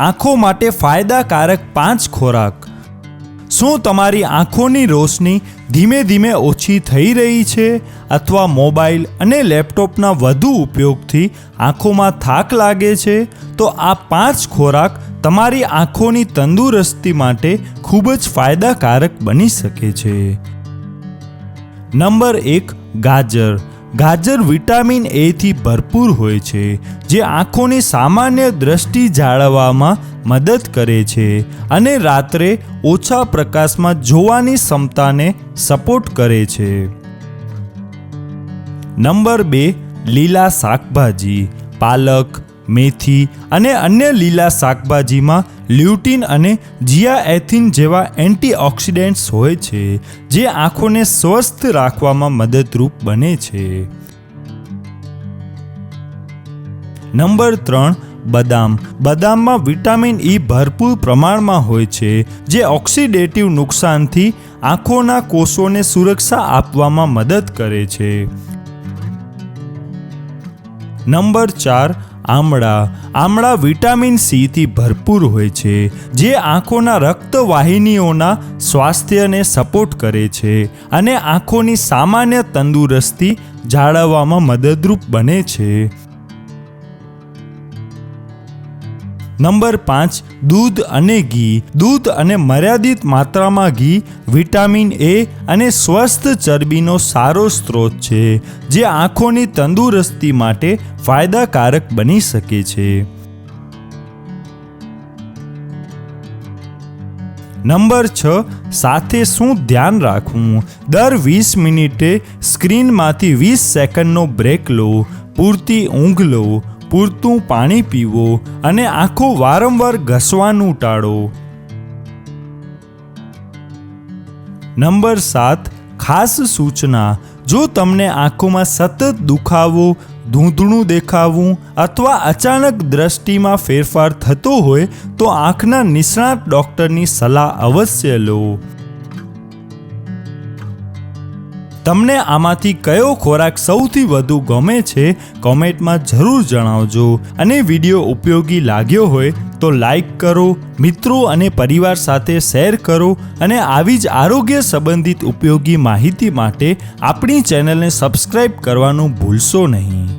આંખો માટે ફાયદાકારક 5 ખોરાક। શું તમારી આંખોની રોશની ધીમે ધીમે ઓછી થઈ રહી છે અથવા મોબાઈલ અને લેપટોપના વધુ ઉપયોગથી આંખોમાં થાક લાગે છે? તો આ 5 ખોરાક તમારી આંખોની તંદુરસ્તી માટે ખૂબ જ ફાયદાકારક બની શકે છે। નંબર 1, ગાજર। ગાજર વિટામિન એ થી ભરપૂર હોય છે, જે આંખોની સામાન્ય દ્રષ્ટિ જાળવવામાં મદદ કરે છે અને રાત્રે ઓછા પ્રકાશમાં જોવાની ક્ષમતાને સપોર્ટ કરે છે। નંબર 2, લીલા શાકભાજી। પાલક, મેથી અને અન્ય લીલા શાકભાજીમાં લ્યુટીન અને ઝિયાએથિન જેવા એન્ટીઓક્સિડન્ટ્સ હોય છે, જે આંખોને સ્વસ્થ રાખવામાં મદદરૂપ બને છે। નંબર 3, બદામ। બદામમાં વિટામિન E ભરપૂર પ્રમાણમાં હોય છે, જે ઓક્સિડેટિવ નુકસાનથી આંખોના કોષોને સુરક્ષા આપવામાં મદદ કરે છે। નંબર 4, આમળા। આમળા વિટામિન સી થી ભરપૂર હોય છે, જે આંખોના રક્તવાહિનીઓના સ્વાસ્થ્યને સપોર્ટ કરે છે અને આંખોની સામાન્ય તંદુરસ્તી જાળવવામાં મદદરૂપ બને છે। નંબર 5, દૂધ અને ઘી। દૂધ અને મર્યાદિત માત્રામાં ઘી વિટામિન એ અને સ્વસ્થ ચરબીનો સારો સ્ત્રોત છે, જે આંખોની તંદુરસ્તી માટે ફાયદાકારક બની શકે છે। નંબર 6, સાથે શું ધ્યાન રાખવું? દર 20 મિનિટે સ્ક્રીનમાંથી 20 સેકન્ડનો બ્રેક લો, પૂરતી ઊંઘ લો, પૂરતું પાણી પીવો અને આંખો વારંવાર ઘસવાનું ટાળો। નંબર 7, ખાસ સૂચના। જો તમને આંખોમાં સતત દુખાવો, ધૂંધળું દેખાવું અથવા અચાનક દ્રષ્ટિમાં ફેરફાર થતો હોય તો આંખના નિષ્ણાત ડૉક્ટરની સલાહ અવશ્ય લો। તમને આમાંથી કયો ખોરાક સૌથી વધુ ગમે છે કોમેન્ટમાં જરૂર જણાવજો અને વિડીયો ઉપયોગી લાગ્યો હોય તો લાઈક કરો, મિત્રો અને પરિવાર સાથે શેર કરો અને આવી જ આરોગ્ય સંબંધિત ઉપયોગી માહિતી માટે આપણી ચેનલને સબસ્ક્રાઇબ કરવાનું ભૂલશો નહીં।